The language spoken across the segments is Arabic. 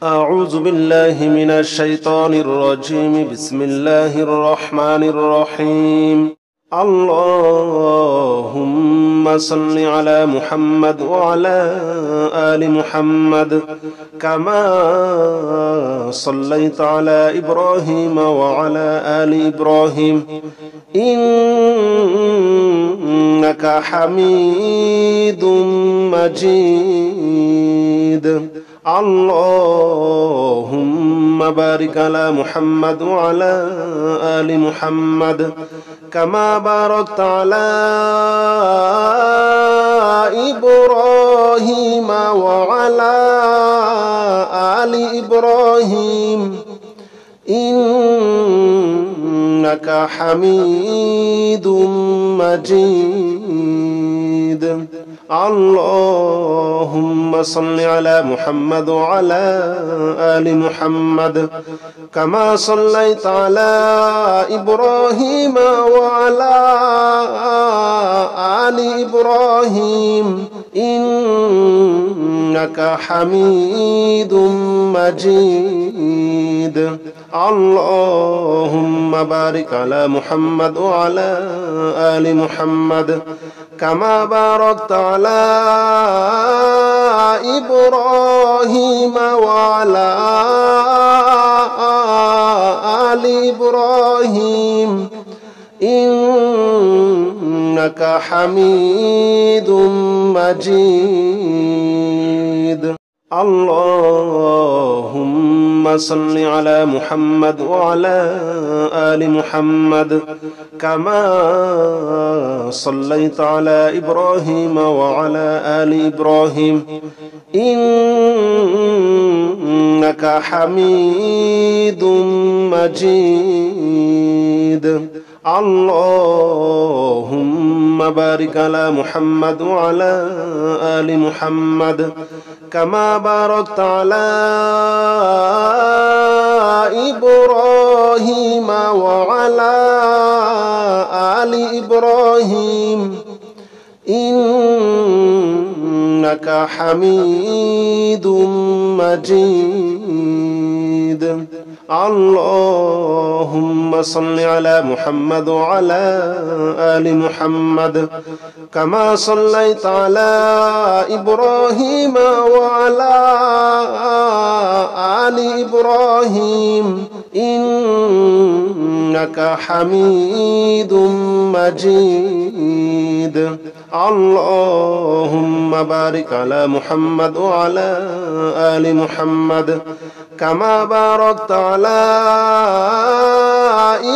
أعوذ بالله من الشيطان الرجيم. بسم الله الرحمن الرحيم. اللهم صل على محمد وعلى آل محمد كما صليت على إبراهيم وعلى آل إبراهيم إنك حميد مجيد. اللهم بارك على محمد وعلى آل محمد كما باركت على إبراهيم وعلى آل إبراهيم إنك حميد مجيد. اللهم صل على محمد وعلى آل محمد كما صليت على إبراهيم وعلى آل إبراهيم إنك حميد مجيد. اللهم بارك على محمد وعلى آل محمد كما باركت على إبراهيم وعلى آل إبراهيم إنك حميد مجيد. اللهم صل على محمد وعلى آل محمد كما صليت على إبراهيم وعلى آل إبراهيم إنك حميد مجيد. اللهم بارك على محمد وعلى آل محمد كما باركت على إبراهيم وعلى آل إبراهيم إنك حميد مجيد. اللهم صل على محمد وعلى آل محمد كما صليت على إبراهيم وعلى آل إبراهيم إنك حميد مجيد. اللهم بارك على محمد وعلى آل محمد كما باركت على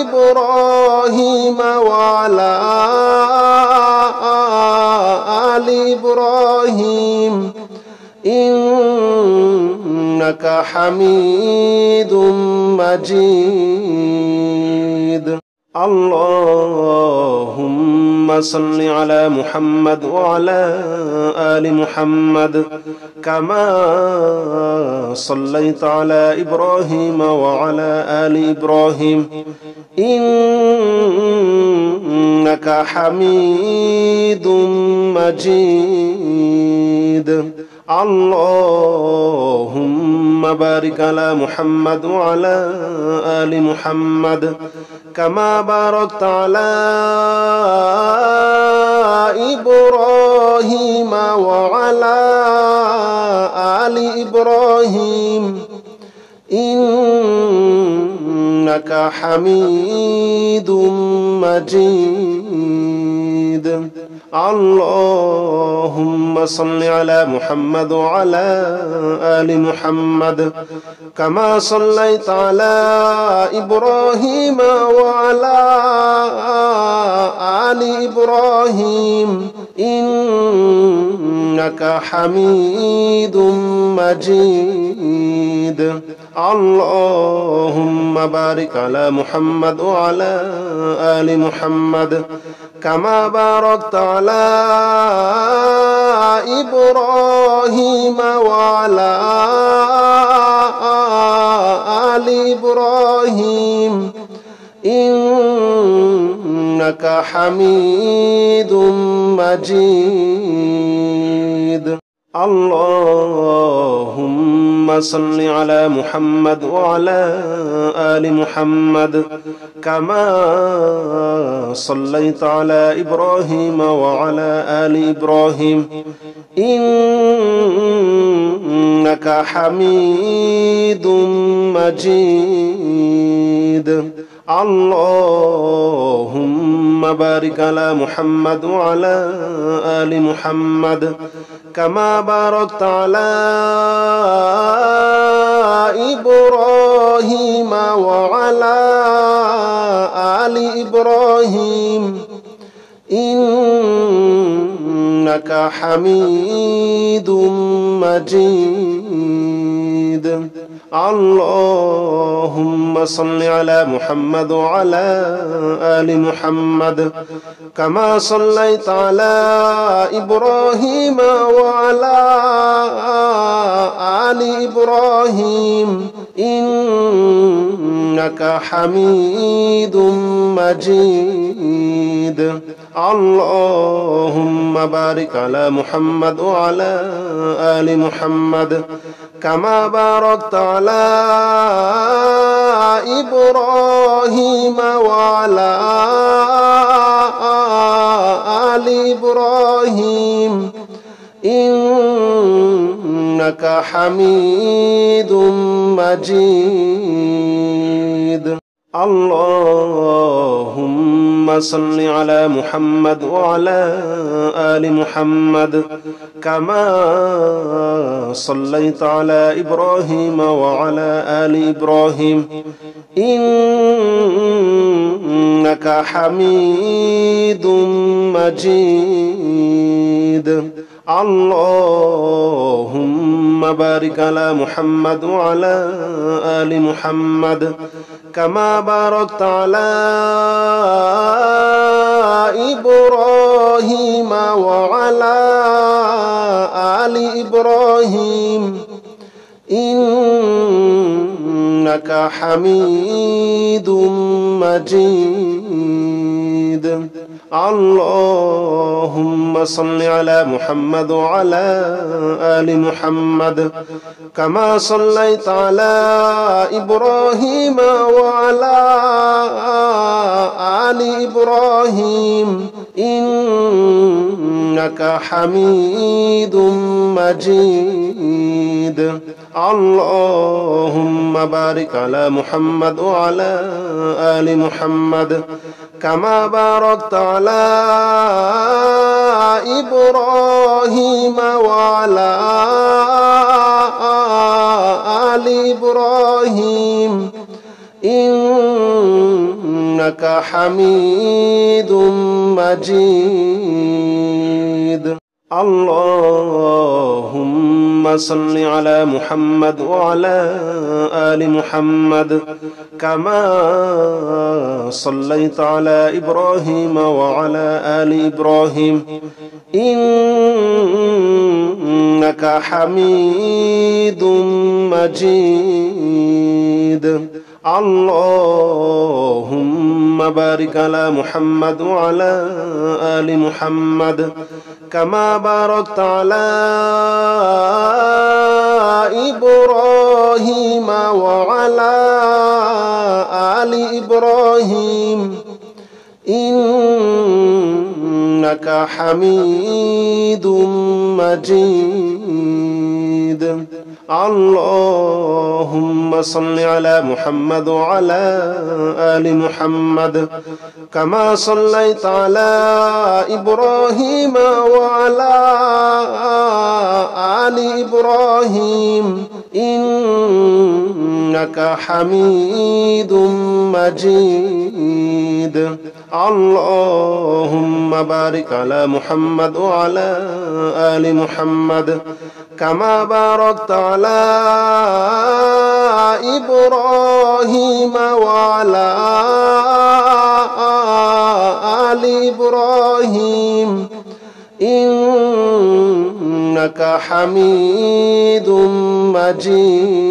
إبراهيم وعلى آل إبراهيم إنك حميد مجيد. اللهم صل على محمد وعلى آل محمد كما صليت على إبراهيم وعلى آل إبراهيم إنك حميد مجيد. اللهم بارك على محمد وعلى آل محمد كما باركت على إبراهيم وعلى آل إبراهيم إنك حميد مجيد. اللهم صل على محمد وعلى آل محمد كما صليت على إبراهيم وعلى آل إبراهيم إنك حميد مجيد. اللهم بارك على محمد وعلى آل محمد كما باركت على إبراهيم وعلى آل إبراهيم إنك حميد مجيد. اللهم صل على محمد وعلى آل محمد كما صليت على إبراهيم وعلى آل إبراهيم إنك حميد مجيد اللهم بارك على محمد وعلى آل محمد كما باركت على إبراهيم وعلى آل إبراهيم إنك حميد مجيد اللهم صل على محمد وعلى آل محمد كما صليت على إبراهيم وعلى آل إبراهيم إنك حميد مجيد اللهم بارك على محمد وعلى آل محمد كما باركت على إبراهيم وعلى آل إبراهيم إنك حميد مجيد اللهم صل على محمد وعلى آل محمد كما صليت على إبراهيم وعلى آل إبراهيم إنك حميد مجيد اللهم بارك على محمد وعلى آل محمد كما باركت على إبراهيم وعلى آل إبراهيم إنك حميد مجيد اللهم صل على محمد وعلى آل محمد كما صليت على إبراهيم وعلى آل إبراهيم إنك حميد مجيد اللهم بارك على محمد وعلى آل محمد كما باركت على إبراهيم وعلى آل إبراهيم إنك حميد مجيد اللهم صل على محمد وعلى آل محمد كما صليت على إبراهيم وعلى آل إبراهيم إنك حميد مجيد اللهم بارك على محمد وعلى آل محمد كما باركت على إبراهيم وعلى آل إبراهيم إنك حميد مجيد اللهم صل على محمد وعلى آل محمد كما صليت على إبراهيم وعلى آل إبراهيم إنك حميد مجيد اللهم بارك على محمد وعلى آل محمد كما باركت على إبراهيم وعلى آل إبراهيم إنك حميد مجيد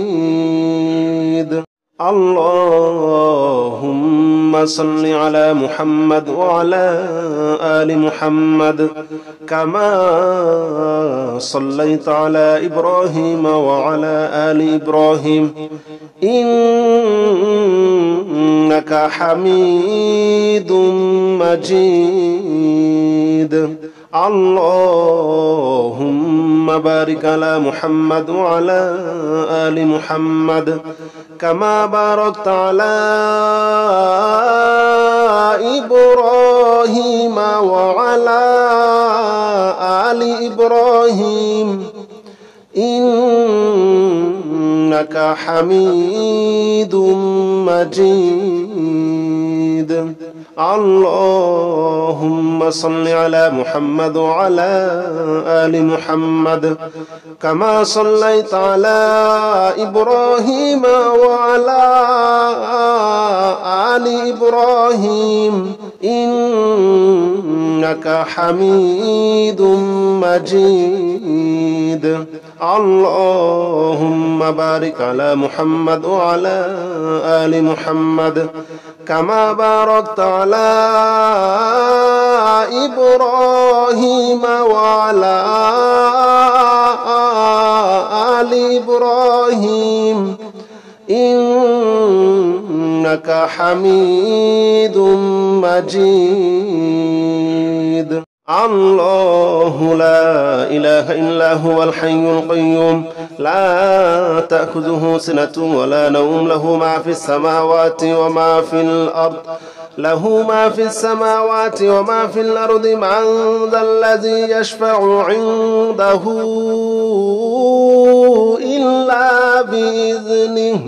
اللهم صل على محمد وعلى آل محمد كما صليت على إبراهيم وعلى آل إبراهيم إنك حميد مجيد اللهم بارك على محمد وعلى آل محمد كما باركت على إبراهيم وعلى آل إبراهيم إنك حميد مجيد اللهم صل على محمد وعلى آل محمد كما صليت على إبراهيم وعلى آل إبراهيم إنك حميد مجيد اللهم بارك على محمد وعلى آل محمد كما باركت على إبراهيم وعلى آل إبراهيم إنك حميد مجيد الله لا إله إلا هو الحي القيوم لا تأخذه سنة ولا نوم له ما في السماوات وما في الأرض له ما في السماوات وما في الأرض من ذا الذي يشفع عنده إلا بإذنه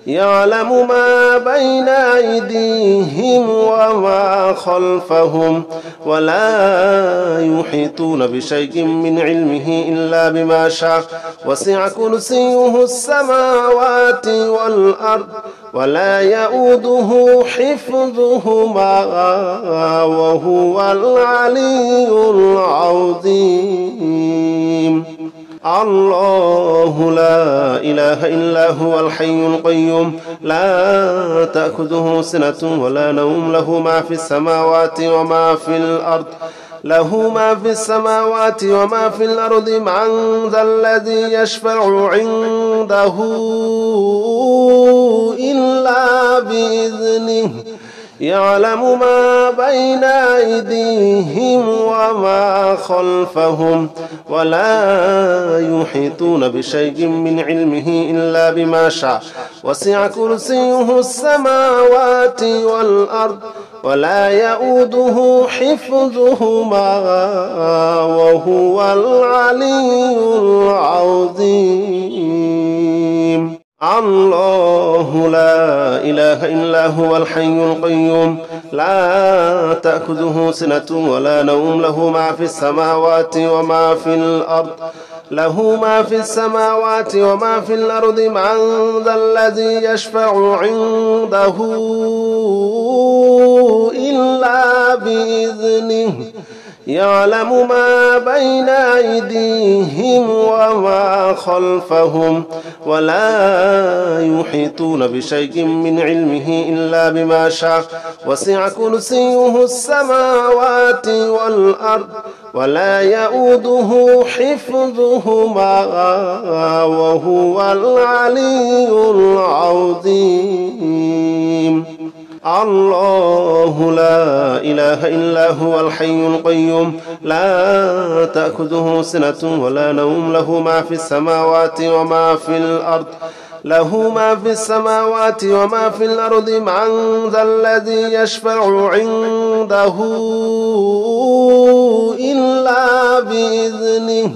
يعلم ما بين أيديهم وما خلفهم ولا يحيطون بشيء من علمه إلا بما شاء وسع كرسيه السماوات والأرض ولا يؤوده حفظهما وهو العلي العظيم الله لا إله إلا هو الحي القيوم لا تأخذه سنة ولا نوم له ما في السماوات وما في الأرض له ما في السماوات وما في الأرض من ذا الذي يشفع عنده إلا بإذنه يعلم ما بين أيديهم وما خلفهم ولا يحيطون بشيء من علمه إلا بما شاء وسع كرسيه السماوات والأرض ولا يؤوده حفظهما وهو العلي العظيم الله لا إله إلا هو الحي القيوم لا تأخذه سنة ولا نوم له ما في السماوات وما في الأرض له ما في السماوات وما في الأرض من ذا الذي يشفع عنده إلا بإذنه يعلم ما بين أيديهم وما خلفهم ولا يحيطون بشيء من علمه إلا بما شاء وسع كرسيه السماوات والأرض ولا يؤوده حفظهما وهو العلي العظيم الله لا إله إلا هو الحي القيوم لا تأخذه سنة ولا نوم له ما في السماوات وما في الأرض له ما في السماوات وما في الأرض من ذا الذي يشفع عنده إلا بإذنه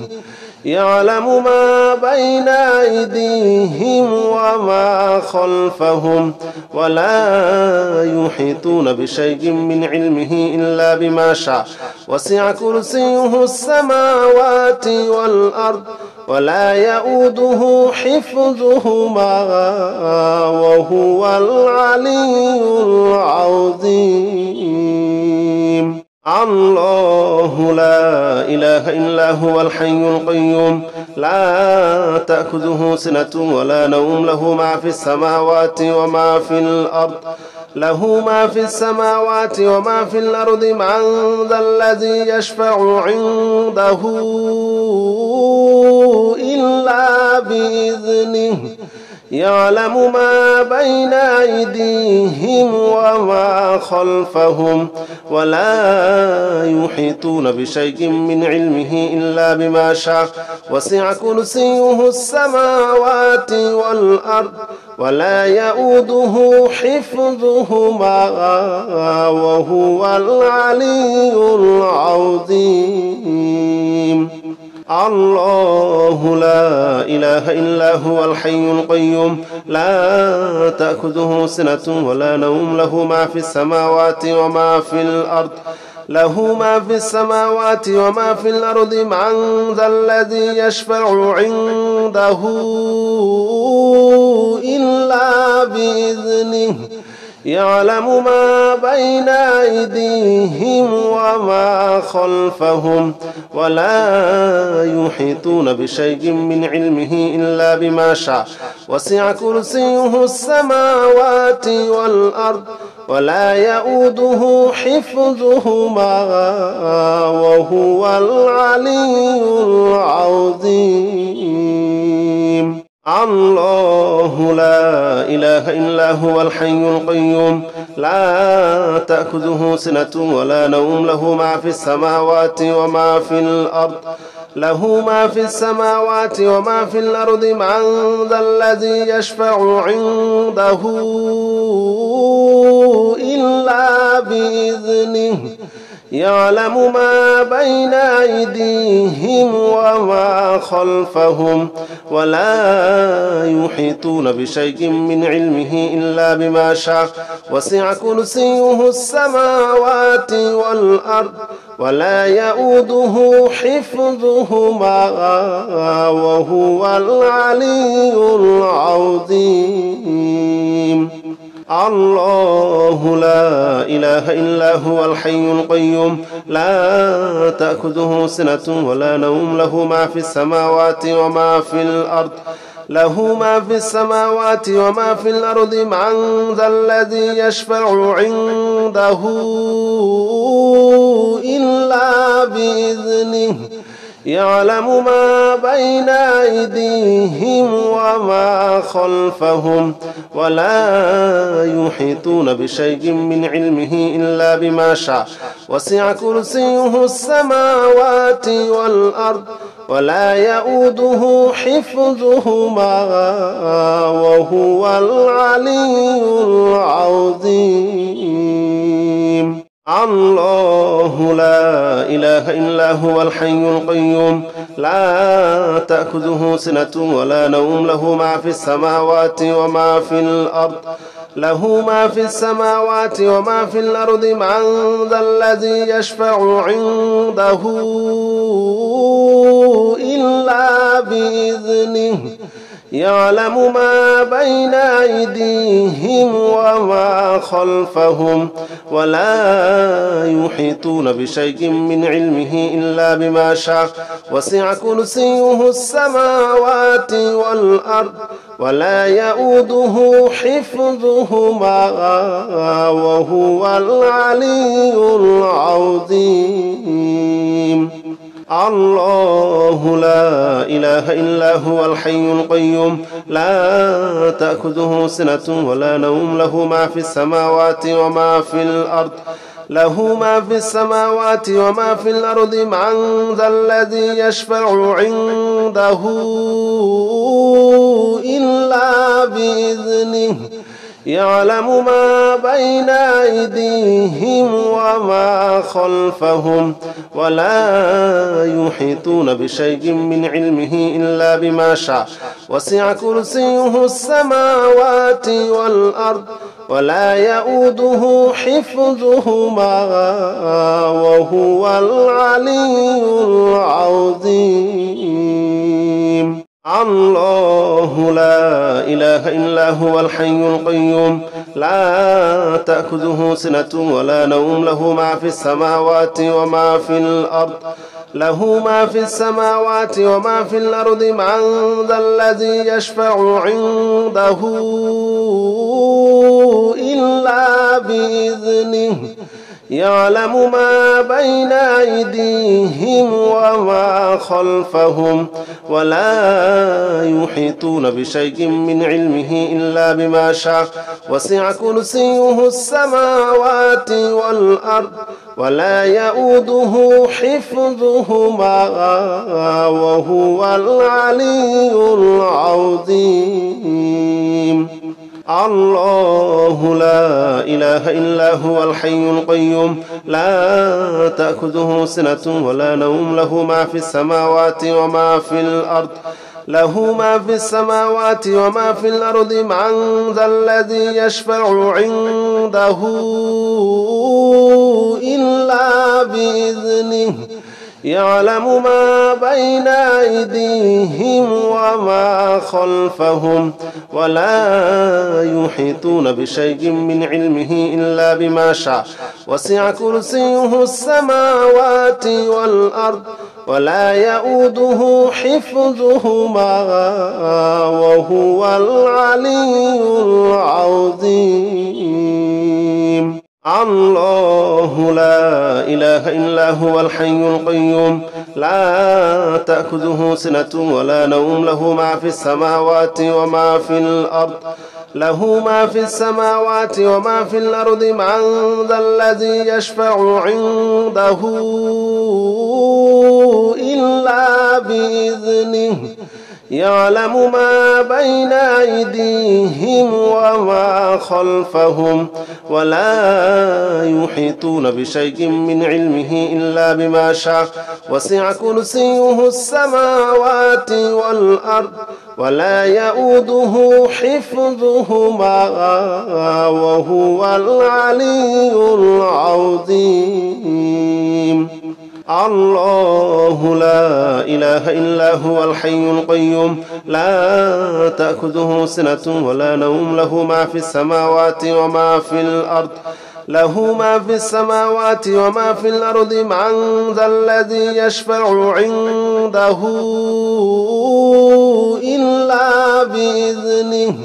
يعلم ما بين أيديهم وما خلفهم ولا يحيطون بشيء من علمه إلا بما شاء وسع كرسيه السماوات والأرض ولا يؤوده حفظهما وهو العلي العظيم الله لا إله إلا هو الحي القيوم لا تأخذه سنة ولا نوم له ما في السماوات وما في الأرض له ما في السماوات وما في الأرض من ذا الذي يشفع عنده إلا بإذنه يعلم ما بين أيديهم وما خلفهم ولا يحيطون بشيء من علمه إلا بما شاء وسع كرسيه السماوات والأرض ولا يؤوده حفظهما وهو العلي العظيم. الله لا إله إلا هو الحي القيوم لا تأخذه سنة ولا نوم له ما في السماوات وما في الأرض له ما في السماوات وما في الأرض من ذا الذي يشفع عنده إلا بإذنه يعلم ما بين أيديهم وما خلفهم ولا يحيطون بشيء من علمه إلا بما شاء وسع كرسيه السماوات والأرض ولا يؤوده حفظهما وهو العلي العظيم. الله لا إله إلا هو الحي القيوم لا تأخذه سنة ولا نوم له ما في السماوات وما في الأرض له ما في السماوات وما في الأرض من ذا الذي يشفع عنده إلا بإذنه يعلم ما بين أيديهم وما خلفهم ولا يحيطون بشيء من علمه إلا بما شاء وسع كرسيه السماوات والأرض ولا يؤوده حفظهما وهو العلي العظيم. الله لا إله إلا هو الحي القيوم لا تأخذه سنة ولا نوم له ما في السماوات وما في الأرض له ما في السماوات وما في الأرض من ذا الذي يشفع عنده إلا بإذنه يعلم ما بين أيديهم وما خلفهم ولا يحيطون بشيء من علمه إلا بما شاء وسع كرسيه السماوات والأرض ولا يؤوده حفظهما وهو العلي العظيم. الله لا إله إلا هو الحي القيوم لا تأخذه سنة ولا نوم له ما في السماوات وما في الأرض له ما في السماوات وما في الأرض من ذا الذي يشفع عنده إلا بإذنه يعلم ما بين أيديهم وما خلفهم ولا يحيطون بشيء من علمه إلا بما شاء وسع كرسيه السماوات والأرض ولا يؤوده حفظهما وهو العلي العظيم. الله لا إله إلا هو الحي القيوم لا تأخذه سنة ولا نوم له ما في السماوات وما في الأرض له ما في السماوات وما في الأرض من ذا الذي يشفع عنده إلا بإذنه يعلم ما بين أيديهم وما خلفهم ولا يحيطون بشيء من علمه إلا بما شاء وسع كرسيه السماوات والأرض ولا يؤوده حفظهما وهو العلي العظيم. الله لا إله إلا هو الحي القيوم لا تأخذه سنة ولا نوم له ما في السماوات وما في الأرض له ما في السماوات وما في الأرض من ذا الذي يشفع عنده إلا بإذنه يعلم ما بين أيديهم وما خلفهم ولا يحيطون بشيء من علمه إلا بما شاء وسع كرسيه السماوات والأرض ولا يؤوده حفظهما وهو العلي العظيم. الله لا إله إلا هو الحي القيوم لا تأخذه سنة ولا نوم له ما في السماوات وما في الأرض وما في الأرض من ذا الذي يشفع عنده إلا بإذنه يعلم ما بين أيديهم وما خلفهم ولا يحيطون بشيء من علمه إلا بما شاء وسع كرسيه السماوات والأرض ولا يؤوده حفظهما وهو العلي العظيم. الله لا إله إلا هو الحي القيوم لا تأخذه سنة ولا نوم له ما في السماوات وما في الأرض من ذا الذي يشفع عنده إلا بإذنه يعلم ما بين أيديهم وما خلفهم ولا يحيطون بشيء من علمه إلا بما شاء وسع كرسيه السماوات والأرض ولا يؤوده حفظهما وهو العلي العظيم. الله لا إله إلا هو الحي القيوم لا تأخذه سنة ولا نوم له ما في السماوات وما في الأرض من ذا الذي يشفع عنده إلا بإذنه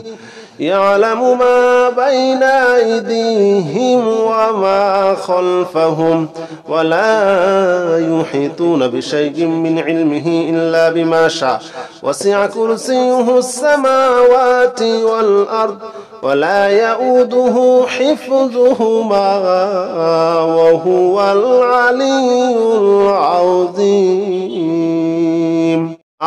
يعلم ما بين أيديهم وما خلفهم ولا يحيطون بشيء من علمه إلا بما شاء وسع كرسيه السماوات والأرض ولا يؤوده حفظهما وهو العلي العظيم.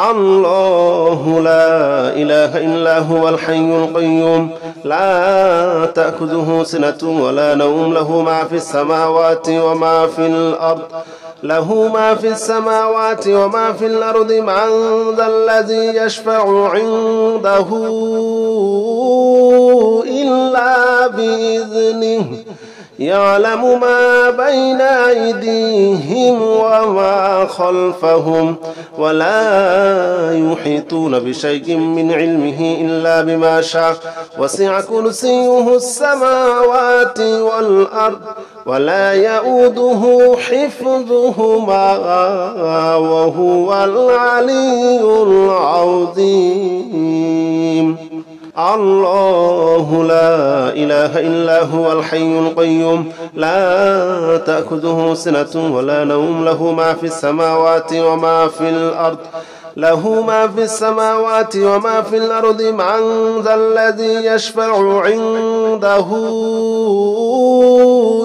الله لا إله إلا هو الحي القيوم لا تأخذه سنة ولا نوم له ما في السماوات وما في الأرض من ذا الذي يشفع عنده إلا بإذنه يعلم ما بين أيديهم وما خلفهم ولا يحيطون بشيء من علمه إلا بما شاء وسع كرسيه السماوات والأرض ولا يؤوده حفظهما وهو العلي العظيم. الله لا إله إلا هو الحي القيوم لا تأخذه سنة ولا نوم له ما في السماوات وما في الأرض من ذا الذي يشفع عنده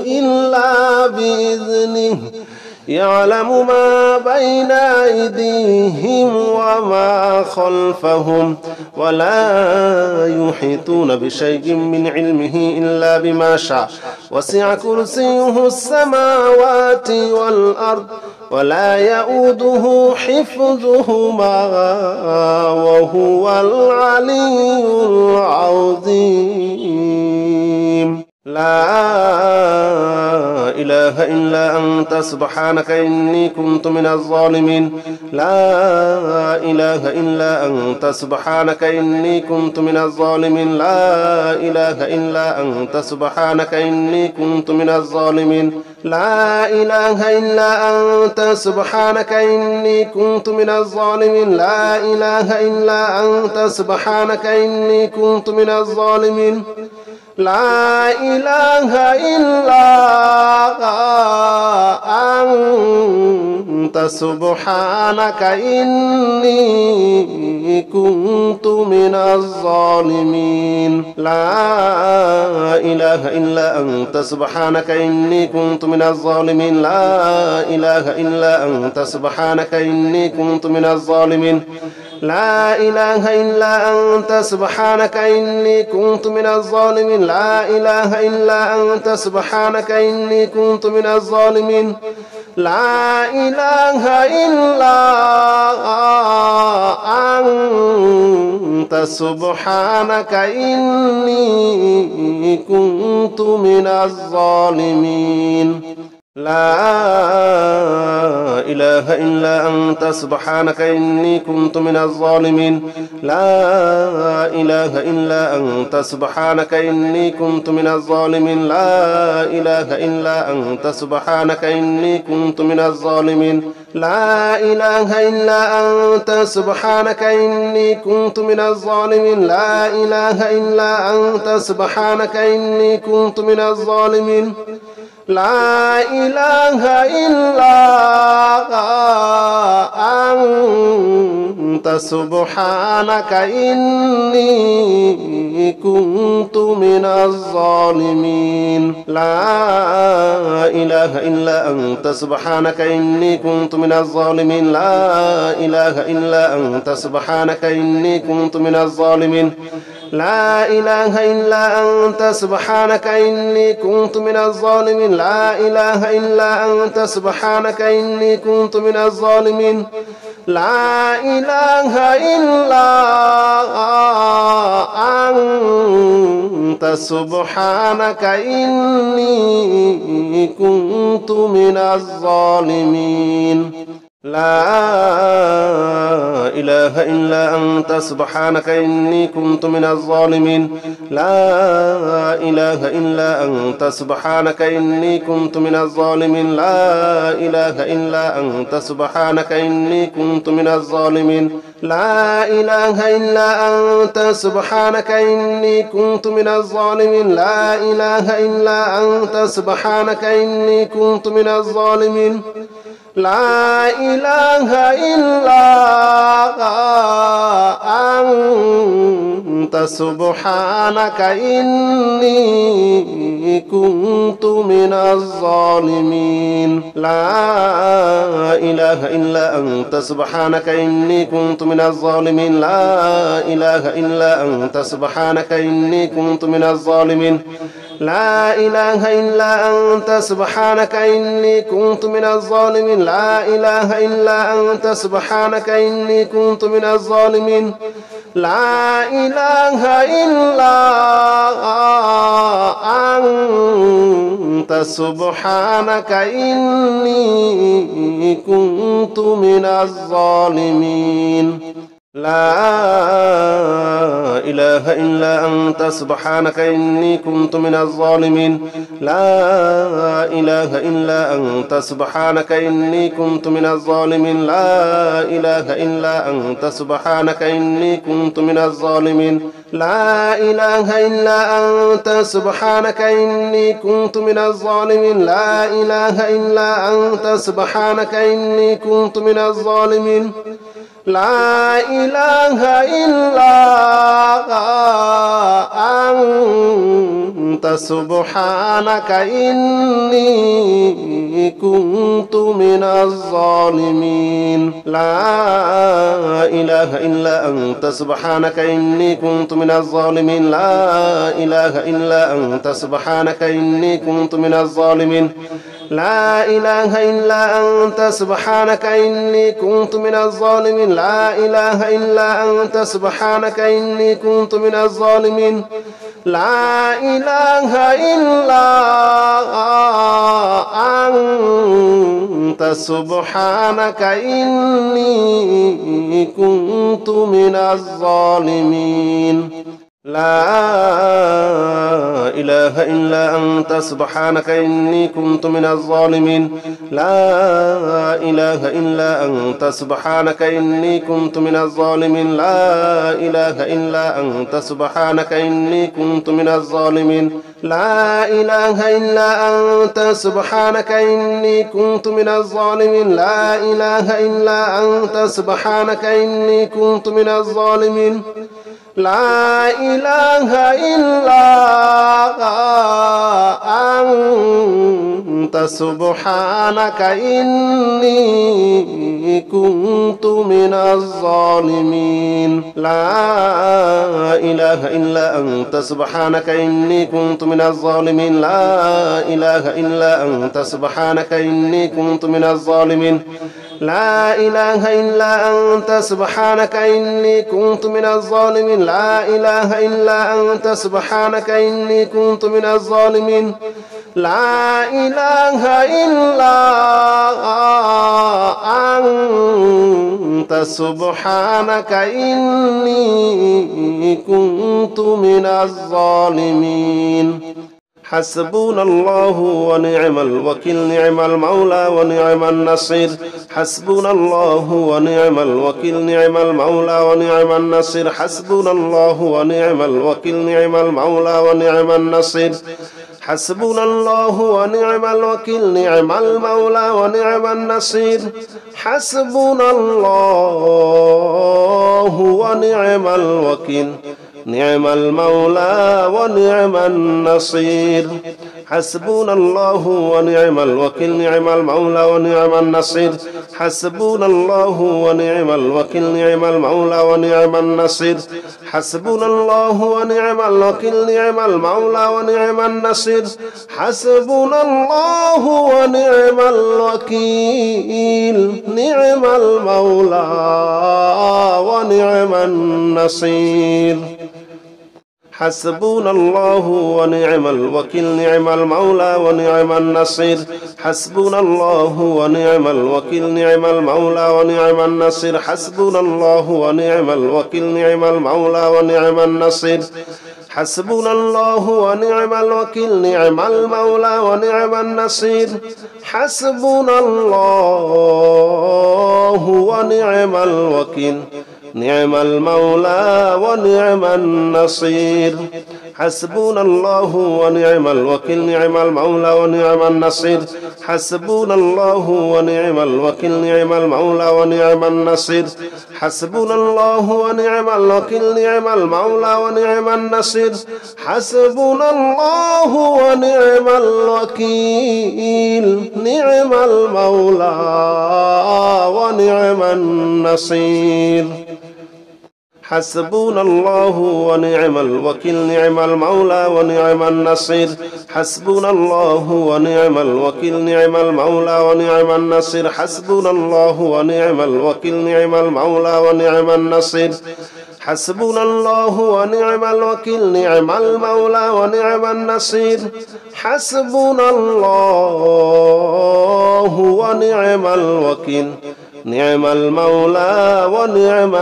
إلا بإذنه يعلم ما بين أيديهم وما خلفهم ولا يحيطون بشيء من علمه إلا بما شاء وسع كرسيه السماوات والأرض ولا يؤوده حفظهما وهو العلي العظيم. لا إله إلا أنت سبحانك إني كنت من الظالمين. لا إله إلا أنت سبحانك إني كنت من الظالمين. لا إله إلا أنت سبحانك إني كنت من الظالمين. لا إله إلا أنت سبحانك إني كنت من الظالمين. لا إله إلا أنت سبحانك إني كنت من الظالمين. لا إله إلا أنت سبحانك إني كنت من الظالمين لا إله إلا أنت سبحانك إني كنت من الظالمين لا إله إلا أنت سبحانك إني كنت من الظالمين لا إله إلا أنت سبحانك إني كنت من الظالمين لا إله إلا أنت سبحانك إني كنت من الظالمين لا إله إلا أنت سبحانك إني كنت من الظالمين لا إله إلا أنت سبحانك إني كنت من الظالمين لا إله إلا أنت سبحانك إني كنت من الظالمين لا إله إلا أنت سبحانك إني كنت من الظالمين لا إله إلا أنت سبحانك إني كنت من الظالمين لا إله إلا أنت سبحانك إني كنت من الظالمين لا إله إلا أنت سبحانك إني كنت من الظالمين لا إله إلا أنت سبحانك إني كنت من الظالمين لا إله إلا أنت سبحانك إني كنت من الظالمين لا إله إلا أنت سبحانك إني كنت من الظالمين لا إله إلا أنت سبحانك إني كنت من الظالمين لا إله إلا أنت سبحانك إني كنت من الظالمين لا إله إلا أنت سبحانك إني كنت من الظالمين لا إله إلا أنت سبحانك إني كنت من الظالمين لا إله إلا أنت سبحانك إني كنت من الظالمين لا إله إلا أنت سبحانك إني كنت من الظالمين لا إله إلا أنت سبحانك إني كنت من الظالمين لا إله إلا أنت سبحانك إني كنت من الظالمين لا إله إلا أنت سبحانك إني كنت من الظالمين لا إله إلا أنت سبحانك إني كنت من الظالمين لا إله إلا أنت سبحانك إني كنت من الظالمين لا إله إلا أنت سبحانك إني كنت من الظالمين لا إله إلا أنت سبحانك إني كنت من الظالمين لا إله إلا أنت سبحانك إني كنت من الظالمين لا إله إلا أنت سبحانك إني كنت من الظالمين لا إله إلا أنت سبحانك إني كنت من الظالمين لا إله إلا أنت سبحانك إني كنت من الظالمين لا إله إلا أنت سبحانك إني كنت من الظالمين لا إله إلا أنت سبحانك إني كنت من الظالمين لا إله إلا أنت سبحانك إني كنت من الظالمين لا إله إلا أنت سبحانك إني كنت من الظالمين لا إله إلا أنت سبحانك إني كنت من الظالمين لا إله إلا أنت سبحانك إني كنت من الظالمين لا إله إلا أنت سبحانك إني كنت من الظالمين لا إله إلا أنت سبحانك إني كنت من الظالمين لا إله إلا أنت سبحانك إني كنت من الظالمين لا إله إلا أنت سبحانك إني كنت من الظالمين لا إله إلا أنت سبحانك إني كنت من الظالمين لا إله إلا أنت سبحانك إني كنت من الظالمين لا إله إلا أنت سبحانك إني كنت من الظالمين لا إله إلا أنت سبحانك إني كنت من الظالمين لا إله إلا أنت سبحانك إني كنت من الظالمين لا إله إلا أنت سبحانك إني كنت من الظالمين لا إله إلا أنت سبحانك إني كنت من الظالمين لا إله إلا أنت سبحانك إني كنت من الظالمين حسبنا الله ونعم الوكيل نعم المولى ونعم النصير حسبنا الله ونعم الوكيل نعم المولى ونعم النصير حسبنا الله ونعم الوكيل نعم المولى ونعم النصير حسبنا الله ونعم الوكيل نعم المولى ونعم النصير حسبنا الله ونعم الوكيل نعم المولى ونعم النصير حسبنا الله ونعم الوكيل نعم المولى ونعم النصير حسبنا الله ونعم الوكيل نعم المولى ونعم النصير حسبنا الله ونعم الوكيل نعم المولى ونعم النصير حسبنا الله ونعم الوكيل نعم المولى ونعم النصير حسبنا الله ونعم الوكيل نعم المولى ونعم النصير حسبنا الله ونعم الوكيل نعم المولى ونعم النصير حسبنا الله ونعم الوكيل نعم المولى ونعم النصير حسبنا الله ونعم الوكيل نعم المولى ونعم النصير حسبنا الله ونعم الوكيل نعم المولى ونعم النصير حسبنا الله ونعم الوكيل نعم المولى ونعم النصير حسبنا الله ونعم الوكيل نعم المولى ونعم النصير حسبنا الله ونعم الوكيل نعم المولى ونعم النصير حسبنا الله ونعم الوكيل نعم المولى ونعم النصير حسبنا الله ونعم الوكيل نعم المولى ونعم النصير حسبنا الله ونعم الوكيل نعم المولى ونعم النصير حسبنا الله ونعم الوكيل نعم المولى ونعم النصير حسبنا الله ونعم الوكيل نعم المولى ونعم النصير حسبنا الله ونعم الوكيل نعم المولى ونعم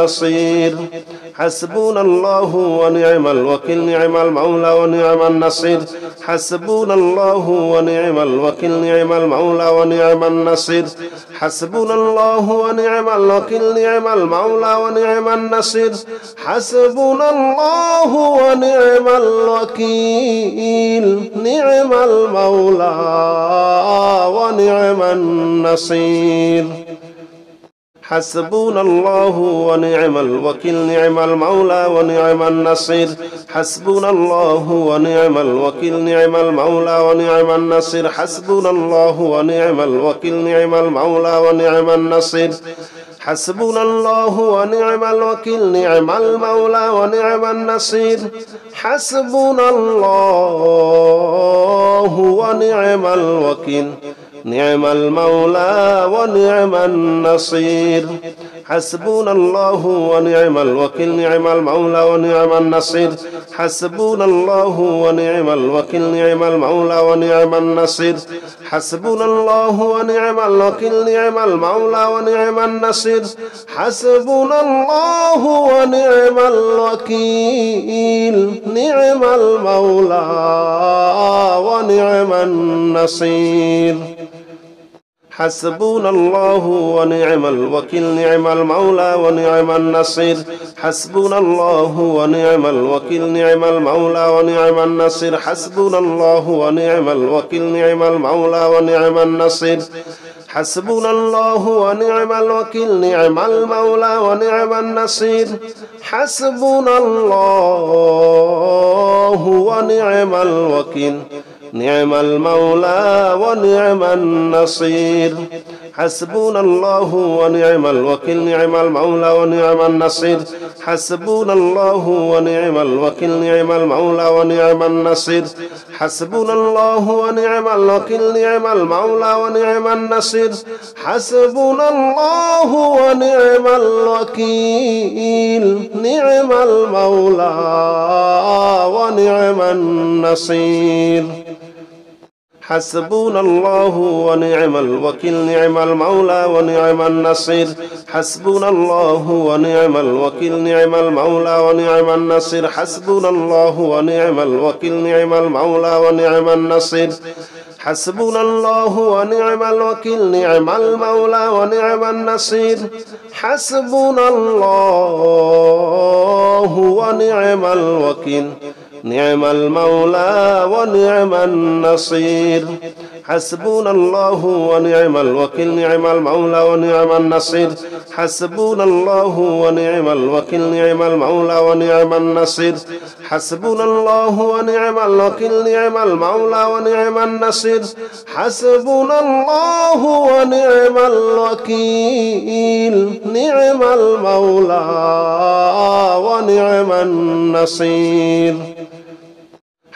النصير حسبنا الله ونعم الوكيل نعم المولى ونعم النصير حسبنا الله ونعم الوكيل نعم المولى ونعم النصير حسبنا الله ونعم الوكيل نعم المولى ونعم النصير حسبنا الله ونعم الوكيل نعم المولى ونعم النصير حسبنا الله ونعم الوكيل نعم المولى ونعم النصير حسبنا الله ونعم الوكيل نعم المولى ونعم النصير حسبنا الله ونعم الوكيل نعم المولى ونعم النصير حسبنا الله ونعم الوكيل نعم المولى ونعم النصير حسبنا الله ونعم الوكيل نعم المولى ونعم النصير حسبنا الله ونعم الوكيل نعم المولى ونعم النصير حسبنا الله ونعم الوكيل نعم المولى ونعم النصير حسبنا الله ونعم الوكيل نعم المولى ونعم النصير حسبنا الله ونعم الوكيل نعم المولى ونعم النصير حسبنا الله ونعم الوكيل نعم المولى ونعم النصير حسبنا الله ونعم الوكيل نعم المولى ونعم النصير حسبنا الله ونعم الوكيل نعم المولى ونعم النصير حسبنا الله ونعم الوكيل نعم المولى ونعم النصير حسبنا الله ونعم الوكيل نعم المولى ونعم النصير حسبنا الله ونعم الوكيل نعم المولى ونعم النصير حسبنا الله ونعم الوكيل نعم المولى ونعم النصير حسبنا الله ونعم الوكيل نعم المولى ونعم النصير حسبنا الله ونعم الوكيل نعم المولى ونعم النصير حسبنا الله ونعم الوكيل نعم المولى ونعم النصير حسبنا الله ونعم الوكيل نعم المولى ونعم النصير حسبنا الله ونعم الوكيل نعم المولى ونعم النصير حسبنا الله ونعم الوكيل نعم المولى ونعم النصير حسبنا الله ونعم الوكيل نعم المولى ونعم النصير حسبنا الله ونعم الوكيل نعم المولى ونعم النصير حسبنا الله ونعم الوكيل نعم المولى ونعم النصير حسبنا الله ونعم الوكيل نعم المولى ونعم النصير حسبنا الله ونعم الوكيل نعم المولى ونعم النصير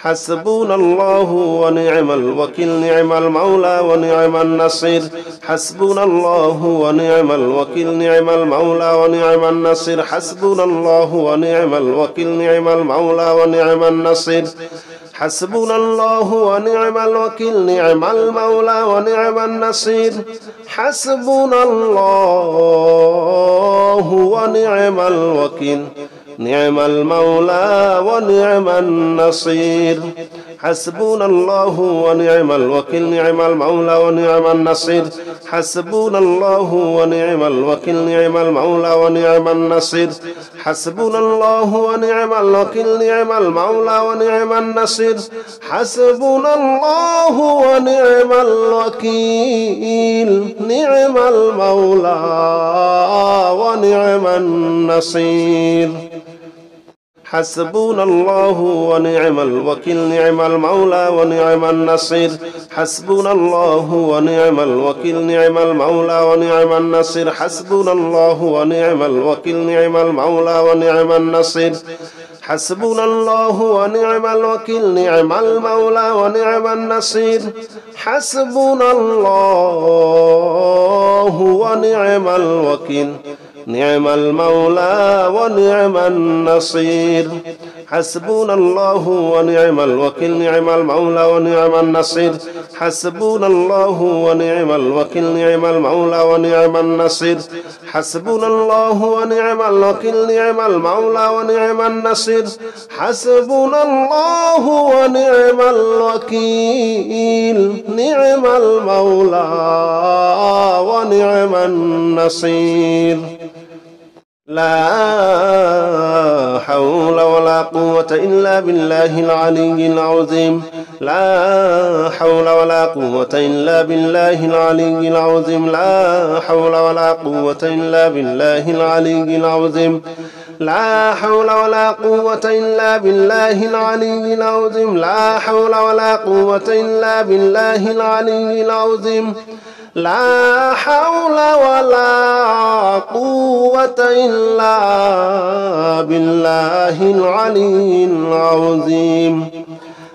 حسبنا الله ونعم الوكيل نعم المولى ونعم النصير حسبنا الله ونعم الوكيل نعم المولى ونعم النصير حسبنا الله ونعم الوكيل نعم المولى ونعم النصير حسبنا الله ونعم الوكيل نعم المولى ونعم النصير حسبنا الله ونعم الوكيل نعم المولى ونعم النصير حسبنا الله ونعم الوكيل نعم المولى ونعم النصير حسبنا الله ونعم الوكيل نعم المولى ونعم النصير حسبنا الله ونعم الوكيل نعم المولى ونعم النصير حسبنا الله ونعم الوكيل نعم المولى ونعم النصير حسبنا الله ونعم الوكيل نعم المولى ونعم النصير حسبنا الله ونعم الوكيل نعم المولى ونعم النصير حسبنا الله ونعم الوكيل نعم المولى ونعم النصير حسبنا الله ونعم الوكيل نعم المولى ونعم النصير حسبنا الله ونعم الوكيل نعم المولى ونعم النصير حسبنا الله ونعم الوكيل نعم المولى ونعم النصير حسبنا الله ونعم الوكيل نعم المولى ونعم النصير حسبنا الله ونعم الوكيل نعم المولى ونعم النصير حسبنا الله ونعم الوكيل نعم المولى ونعم النصير لا حول ولا قوة إلا بالله العلي العظيم لا حول ولا قوة إلا بالله العلي العظيم لا حول ولا قوة إلا بالله العلي العظيم لا حول ولا قوة إلا بالله العلي العظيم لا حول ولا قوة إلا بالله العلي العظيم لا حول ولا قوة إلا بالله العلي العظيم